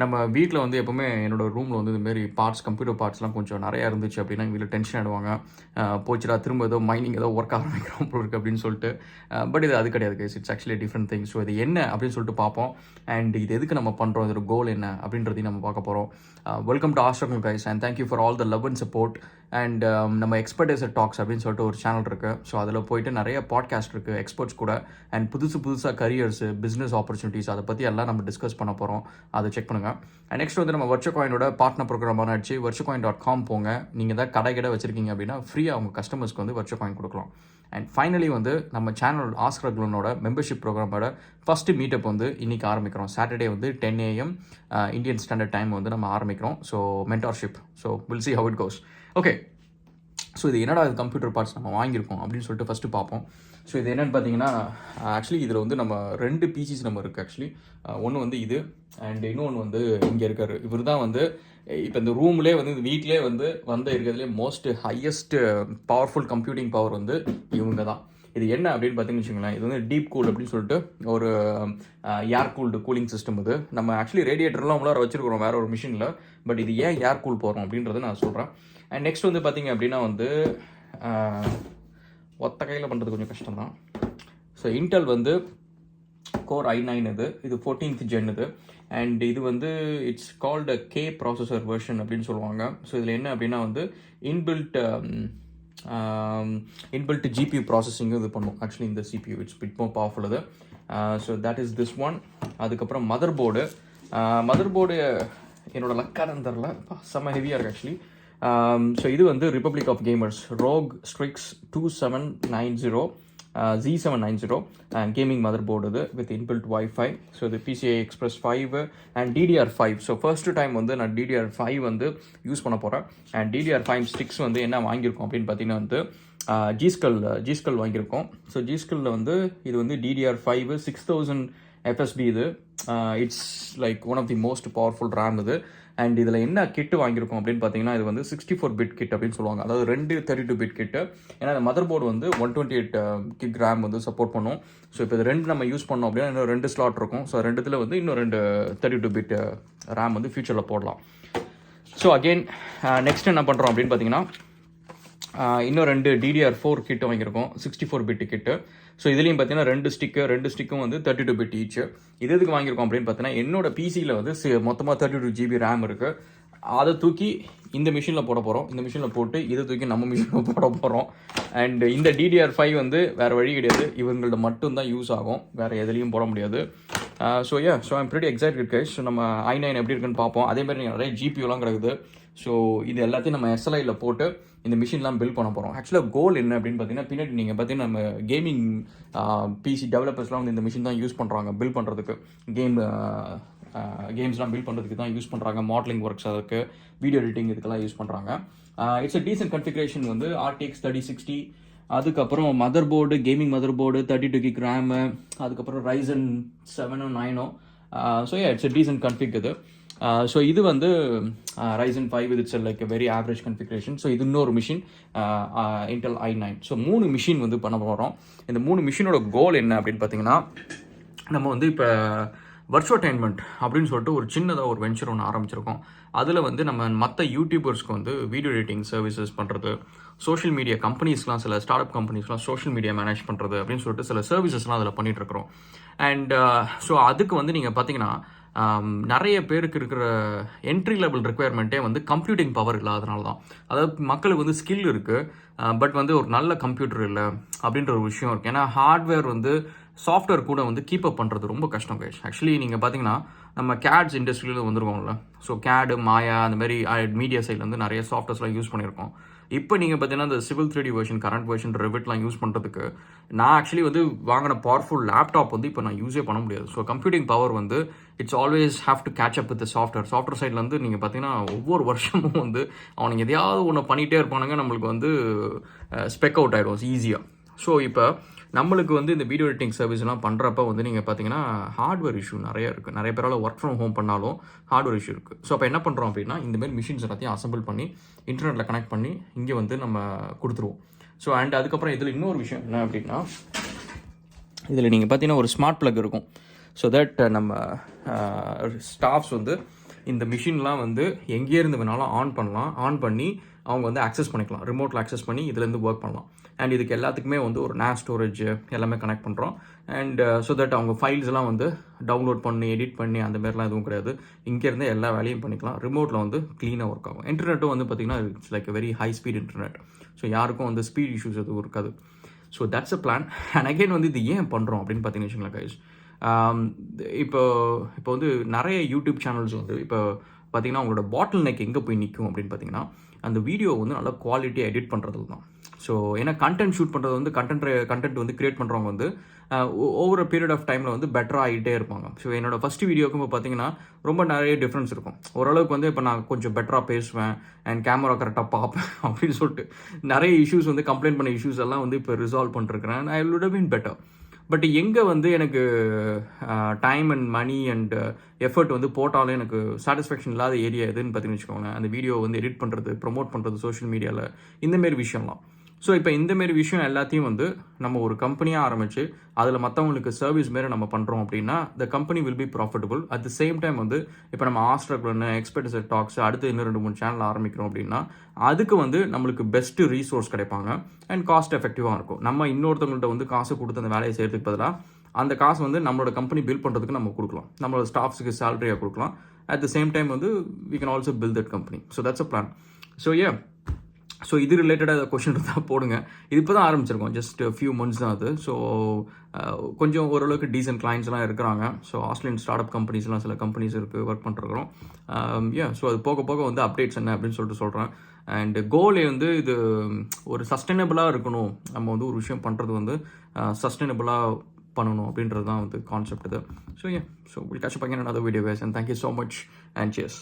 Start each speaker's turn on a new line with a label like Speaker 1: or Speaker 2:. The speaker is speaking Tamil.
Speaker 1: நம்ம வீட்டில் வந்து எப்போவுமே என்னோட ரூமில் வந்து இதுமாரி கம்ப்யூட்டர் பார்ட்ஸ்லாம் கொஞ்சம் நிறையா இருந்துச்சு அப்படின்னா எங்கள் வீட்டில் டென்ஷன் ஆகிடுவாங்க. போச்சுடா திரும்ப ஏதோ மைனிங் ஏதோ ஒர்க் ஆரம்பிக்கிறோம் போல இருக்குது அப்படின்னு சொல்லிட்டு. பட் இது அது கிடையாது guys. It's actually different thing. So இது என்ன அப்படின்னு சொல்லிட்டு பார்ப்போம். அண்ட் இது எதுக்கு நம்ம பண்ணுறோம், இதோட கோல் என்ன அப்படின்றதையும் நம்ம பார்க்க போகிறோம். Welcome to astragal guys and thank you for all the love and support. And நம்ம எக்ஸ்பர்டைசர் டாக்ஸ் அப்படின்னு சொல்லிட்டு ஒரு சேனல் இருக்குது. ஸோ அதில் போயிட்டு நிறைய பாட்காஸ்ட் இருக்குது எக்ஸ்பர்ட்ஸ் கூட. அண்ட் புதுசாக கரியர்ஸு, பிஸ்னஸ் ஆப்பர்ச்சுனிட்டிஸ் அதை பற்றி எல்லாம் நம்ம டிஸ்கஸ் பண்ண போகிறோம். அதை செக் பண்ணுங்கள். அண்ட் நெக்ஸ்ட் வந்து நம்ம வர்ச்சுகாயினோட பார்ட்னர் ப்ரோக்ராம் ஆச்சு. வர்ச்சுகாயின்.com போங்க. நீங்கள் தான் கடை வச்சிருக்கீங்க அப்படின்னா ஃப்ரீயாக அவங்க கஸ்டமர்ஸ்க்கு வந்து வர்ச்சுகாயின் கொடுக்கலாம். அண்ட் ஃபைனலி வந்து நம்ம சேனல் ஆஸ்க்ரக்லனோட மெம்பர்ஷிப் ப்ரோக்ராமோட ஃபஸ்ட்டு மீட்டப் வந்து இன்றைக்கி ஆரம்பிக்கிறோம். சாட்டர்டே வந்து 10 AM இந்தியன் ஸ்டாண்டர்ட் டைம் வந்து நம்ம ஆரம்பிக்கிறோம். So mentorship. So will see how it goes. Okay, so இது என்னடா இது கம்ப்யூட்டர் பார்ட்ஸ் நம்ம வாங்கியிருக்கோம் அப்படின்னு சொல்லிட்டு ஃபஸ்ட்டு பார்ப்போம். ஸோ இது என்னென்னு பார்த்தீங்கன்னா, ஆக்சுவலி இதில் வந்து நம்ம 2 பிசிஸ் நம்ம இருக்குது. ஆக்சுவலி ஒன்று வந்து இது அண்ட் இன்னொன்று வந்து இங்கே இருக்கார். இவர் தான் வந்து இப்போ இந்த ரூம்லேயே வந்து இந்த வீட்டிலே வந்து இருக்கிறதுலே most highest powerful computing power வந்து இவங்க தான். இது என்ன அப்படின்னு பார்த்தீங்கன்னு வச்சுக்கோங்களேன், இது வந்து டீப் கூல் அப்படின்னு சொல்லிட்டு ஒரு ஏர் கூல்டு கூலிங் சிஸ்டம். இது நம்ம ஆக்சுவலி ரேடியேட்டர்லாம் உள்ளார வச்சுருக்கிறோம் வேறு ஒரு மிஷினில். பட் இது ஏன் ஏர் கூல் போகிறோம் அப்படின்றத நான் சொல்கிறேன். அண்ட் நெக்ஸ்ட் வந்து பார்த்தீங்க அப்படின்னா வந்து ஒத்த கையில் பண்ணுறது கொஞ்சம் கஷ்டம் தான். ஸோ இன்டெல் வந்து கோர் i9 இது 14th gen இது. அண்ட் இது வந்து it's called K processor version அப்படின்னு சொல்லுவாங்க. ஸோ இதில் என்ன அப்படின்னா வந்து இன்பில்ட் ஜிபியூ ப்ராசஸிங்கும் இது பண்ணும். ஆக்சுவலி இந்த CPU it's bit more powerful இது. So that is this one. அதுக்கப்புறம் மதர் போர்டு என்னோட லக்காரன் தரல, செம்ம ஹெவியாக இருக்குது ஆக்சுவலி. ஸோ இது வந்து Republic of Gamers ROG Strix 2790 Z790 gaming motherboard இது வித் இன்பில்ட் வைஃபை. ஸோ இது PCI Express 5 and DDR5. So first time வந்து நான் DDR5 வந்து யூஸ் பண்ண போகிறேன். அண்ட் DDR5 ஸ்டிக்ஸ் வந்து என்ன வாங்கியிருக்கோம் அப்படின்னு பார்த்தீங்கன்னா வந்து ஜிஸ்கல் வாங்கியிருக்கோம். ஸோ ஜிஸ்கல்லில் வந்து இது வந்து DDR5 6000 FSB இது. It's like one of the most powerful RAM இது. அண்ட் இதில் என்ன கிட்டு வாங்கியிருக்கோம் அப்படின்னு பார்த்தீங்கன்னா, இது வந்து 64 பிட் கிட் அப்படின்னு சொல்லுவாங்க. அதாவது 2 32 பிட் கிட்டு. ஏன்னா இந்த மதர் போர்டு வந்து 128 கிக் ரேம் வந்து சப்போர்ட் பண்ணும். ஸோ இப்போ இது 2 நம்ம யூஸ் பண்ணோம் அப்படின்னா இன்னும் 2 ஸ்லாட் இருக்கும். ஸோ 2 வந்து இன்னும் 2 32 பிட் ரேம் வந்து ஃபியூச்சரில் போடலாம். ஸோ அகெயின் நெக்ஸ்ட் என்ன பண்ணுறோம் அப்படின்னு பார்த்தீங்கன்னா, இன்னும் 2 DDR4 கிட்டு வாங்கியிருக்கோம், 64 பிட் கிட்டு. ஸோ இதுலேயும் பார்த்தீங்கன்னா 2 ஸ்டிக்கும் வந்து 32 பிட் ஈச். இது எதுக்கு வாங்கியிருக்கோம் அப்படின்னு பார்த்தீங்கன்னா, என்னோட பிசியில் வந்து மொத்தமாக 32 GB ரேம் இருக்குது. அதை தூக்கி இந்த மிஷினில் போட போகிறோம். இந்த மிஷினில் போட்டு இதை தூக்கி நம்ம மிஷினில் போட போகிறோம். அண்ட் இந்த DDR5 வந்து வேறு வழி கிடையாது, இவங்கள்ட்ட மட்டும்தான் யூஸ் ஆகும், வேறு எதுலேயும் போட முடியாது. So I'm pretty excited guys. So நம்ம i9 எப்படி இருக்குன்னு பார்ப்போம். அதேமாதிரி நிறைய GPUலாம் கிடக்குது. ஸோ இது எல்லாத்தையும் நம்ம SLIயில் போட்டு இந்த மிஷின்லாம் பில்ட் பண்ண போகிறோம். ஆக்சுவலாக கோல் என்ன அப்படின்னு பார்த்தீங்கன்னா, பின்னாடி நீங்கள் பார்த்தீங்கன்னா நம்ம கேமிங் பிசி டெவலப்பர்ஸ்லாம் வந்து இந்த மிஷின் தான் யூஸ் பண்ணுறாங்க பில்ட் பண்ணுறதுக்கு. கேம்ஸ்லாம் பில்ட் பண்ணுறதுக்கு தான் யூஸ் பண்ணுறாங்க. மாடலிங் ஒர்க்ஸ், அதுக்கு வீடியோ எடிட்டிங் இதுக்கெல்லாம் யூஸ் பண்ணுறாங்க. இட்ஸ் அ டீசன்ட் கன்ஃபிகரேஷன் வந்து RTX 3060. அதுக்கப்புறம் mother board, gaming mother board, 32 GB RAM, அதுக்கப்புறம் Ryzen 7 9. So it's a decent config இது. ஸோ இது வந்து Ryzen 5 it's like very average configuration. So இது இன்னொரு machine Intel i9. So 3 machine வந்து பண்ண போகிறோம். இந்த 3 மிஷினோட கோல் என்ன அப்படின்னு பார்த்தீங்கன்னா, நம்ம வந்து இப்போ வர்ச்சுவடைன்மெண்ட் அப்படின்னு சொல்லிட்டு ஒரு சின்னதாக ஒரு வெஞ்சர் ஒன்று ஆரம்பிச்சிருக்கோம். அதில் வந்து நம்ம மற்ற யூடியூபர்ஸ்க்கு வந்து வீடியோ எடிட்டிங் சர்வீசஸ் பண்ணுறது, சோஷியல் மீடியா கம்பெனிஸ்லாம், சில ஸ்டார்ட் அப் கம்பெனிஸ்லாம் சோஷியல் மீடியா மேனேஜ் பண்ணுறது அப்படின்னு சொல்லிட்டு சில சர்வீசஸ்லாம் அதில் பண்ணிகிட்ருக்குறோம். அண்ட் ஸோ அதுக்கு வந்து நீங்கள் பார்த்தீங்கன்னா, நிறைய பேருக்கு இருக்கிற என்ட்ரி லெவல் ரெக்குயர்மெண்ட்டே வந்து கம்ப்யூட்டிங் பவர் இல்லாதனால தான். அதாவது மக்களுக்கு வந்து ஸ்கில் இருக்குது, பட் வந்து ஒரு நல்ல கம்ப்யூட்டர் இல்லை அப்படின்ற ஒரு விஷயம் இருக்குது. ஏன்னா ஹார்ட்வேர் வந்து சாஃப்ட்வேர் கூட வந்து கீப் அப் பண்ணுறது ரொம்ப கஷ்டம் கைஸ். ஆக்சுவலி நீங்கள் பார்த்தீங்கன்னா நம்ம கேட்ஸ் இண்டஸ்ட்ரியில் வந்துருக்கோம்ல. ஸோ கேடு, மாயா, அந்த மாதிரி மீடியா சைடில் வந்து நிறைய சாஃப்ட்வேர்ஸ்லாம் யூஸ் பண்ணியிருக்கோம். இப்போ நீங்கள் பார்த்தீங்கன்னா இந்த civil 3D version, current version, ரெவிட்லாம் யூஸ் பண்ணுறதுக்கு நான் ஆக்சுவலி வந்து வாங்கின பவர்ஃபுல் லேப்டாப் வந்து இப்போ நான் யூஸே பண்ண முடியாது. ஸோ கம்ப்யூட்டிங் பவர் வந்து it's always have to catch up with software சைடில் வந்து நீங்கள் பார்த்தீங்கன்னா ஒவ்வொரு வருஷமும் வந்து அவனுங்க எதையாவது ஒன்று பண்ணிகிட்டே இருப்பானுங்க, நம்மளுக்கு வந்து ஸ்பெக் அவுட் ஆகிடும் ஈஸியாக. ஸோ இப்போ நம்மளுக்கு வந்து இந்த வீடியோ எடிட்டிங் சர்வீஸ்லாம் பண்ணுறப்ப வந்து நீங்கள் பார்த்தீங்கன்னா ஹார்ட்வேர் இஷ்யூ நிறைய இருக்குது. நிறைய பேரால் ஒர்க் ஃப்ரம் ஹோம் பண்ணாலும் ஹார்ட்வேர் இஷ்யூ இருக்குது. ஸோ அப்போ என்ன பண்ணுறோம் அப்படின்னா, இந்தமாதிரி மிஷின்ஸ் எல்லாத்தையும் அசம்பிள் பண்ணி இன்டர்நெட்டில் கனெக்ட் பண்ணி இங்கே வந்து நம்ம கொடுத்துருவோம். ஸோ அண்ட் அதுக்கப்புறம் இதில் இன்னொரு விஷயம் என்ன அப்படின்னா, இதில் நீங்கள் பார்த்தீங்கன்னா ஒரு ஸ்மார்ட் ப்ளக் இருக்கும். ஸோ தட் நம்ம ஸ்டாஃப்ஸ் வந்து இந்த மிஷின்லாம் வந்து எங்கே இருந்து வேணாலும் ஆன் பண்ணி அவங்க வந்து அக்சஸ் பண்ணிக்கலாம், ரிமோட்டில் அக்சஸ் பண்ணி இதுலேருந்து ஒர்க் பண்ணலாம். அண்ட் இதுக்கு எல்லாத்துக்குமே வந்து ஒரு NAS ஸ்டோரேஜ் எல்லாமே கனெக்ட் பண்ணுறோம். அண்ட் ஸோ தட் அவங்க ஃபைல்ஸ்லாம் வந்து டவுன்லோட் பண்ணி எடிட் பண்ணி அந்த மாதிரிலாம் எதுவும் கிடையாது. இங்கேருந்து எல்லா வேலையும் பண்ணிக்கலாம். ரிமோட்டில் வந்து க்ளீனாக ஒர்க் ஆகும். இன்டர்நெட்டும் வந்து பார்த்திங்கன்னா it's like very high speed internet. So யாருக்கும் வந்து ஸ்பீட் இஷ்யூஸ் எதுவும் இருக்காது. So that's a plan. And again வந்து இது ஏன் பண்ணுறோம் அப்படின்னு பார்த்தீங்கன்னு வச்சுங்களேன் கைஸ். இப்போ வந்து நிறைய யூடியூப் சேனல்ஸ் வந்து இப்போ பார்த்தீங்கன்னா உங்களோட பாட்டில் நெக் எங்கே போய் நிற்கும் அப்படின்னு பார்த்தீங்கன்னா அந்த வீடியோ வந்து நல்லா குவாலிட்டியாக எடிட் பண்ணுறதுல தான். ஸோ ஏன்னா கண்டென்ட் ஷூட் பண்ணுறது வந்து கண்டென்ட் வந்து கிரியேட் பண்ணுறவங்க வந்து ஓவர் அ பீரியட் ஆஃப் டைமில் வந்து பெட்டராக ஆகிட்டே இருப்பாங்க. ஸோ என்னோட ஃபஸ்ட்டு வீடியோக்கும் இப்போ பார்த்தீங்கன்னா ரொம்ப நிறைய டிஃப்ரென்ஸ் இருக்கும். ஓரளவுக்கு வந்து இப்போ நான் கொஞ்சம் பெட்டராக பேசுவேன் அண்ட் கேமரா கரெக்டாக பார்ப்பேன் அப்படின்னு சொல்லிட்டு நிறைய இஷ்யூஸ் வந்து கம்ப்ளைண்ட் பண்ண இஷ்யூஸ் எல்லாம் வந்து இப்போ ரிசால்வ் பண்ணிருக்கிறேன். I would have been better. But எங்கே வந்து எனக்கு time and money and effort வந்து போட்டாலும் எனக்கு சாட்டிஸ்ஃபேக்ஷன் இல்லாத ஏரியா எதுன்னு பார்த்தீங்கன்னு வச்சுக்கோங்களேன், அந்த வீடியோ வந்து எடிட் பண்ணுறது, ப்ரொமோட் பண்ணுறது சோஷியல் மீடியாவில், இந்தமாரி விஷயம்லாம். ஸோ இப்போ இந்தமாரி விஷயம் எல்லாத்தையும் வந்து நம்ம ஒரு கம்பெனியாக ஆரம்பித்து அதில் மற்றவங்களுக்கு சர்வீஸ் மாரி நம்ம பண்ணுறோம் அப்படின்னா the company will be profitable. At the same time வந்து இப்போ நம்ம ஆஸ்ட்ரக்லன்னு எக்ஸ்பெர்ட் டாக்ஸ் அடுத்து இன்னும் 2-3 சேனல் ஆரம்பிக்கிறோம் அப்படின்னா அதுக்கு வந்து நம்மளுக்கு பெஸ்ட்டு ரீசோர்ஸ் கிடைப்பாங்க அண்ட் காஸ்ட் எஃபெக்டிவாக இருக்கும். நம்ம இன்னொருத்தவங்கள்ட்ட வந்து காசு கொடுத்து அந்த வேலையை செய்கிறதுக்கு பதிலாக அந்த காசு வந்து நம்மளோட கம்பெனி பில்ட் பண்ணுறதுக்கு நம்ம கொடுக்கலாம், நம்மளோட ஸ்டாஃப்ஸுக்கு சேலரியாக கொடுக்கலாம். அட் த சேம் டைம் வந்து we can also build that company. So that's a plan. So இது ரிலேட்டடாக கொஷின் இருந்தால் போடுங்க. இது இப்போ தான் ஆரம்பிச்சிருக்கோம், ஜஸ்ட் ஃபியூ மந்த்ஸ் தான் அது. ஸோ கொஞ்சம் ஓரளவுக்கு டீசென்ட் கிளைண்ட்ஸ்லாம் இருக்கிறாங்க. ஸோ ஆஸ்திரேலியன் ஸ்டார்ட் அப் கம்பெனிஸ்லாம் சில கம்பெனிஸ் இருக்குது, ஒர்க் பண்ணிருக்கிறோம். ஸோ அது போக போக வந்து அப்டேட்ஸ் என்ன அப்படின்னு சொல்லிட்டு சொல்கிறேன். அண்ட் கோல் வந்து இது ஒரு சஸ்டைனபிளாக இருக்கணும். நம்ம வந்து ஒரு விஷயம் பண்ணுறது வந்து சஸ்டைனபிளாக பண்ணணும் அப்படின்றது தான் வந்து கான்செப்ட் இது. So will catch up again another video guys, and thank you so much and cheers.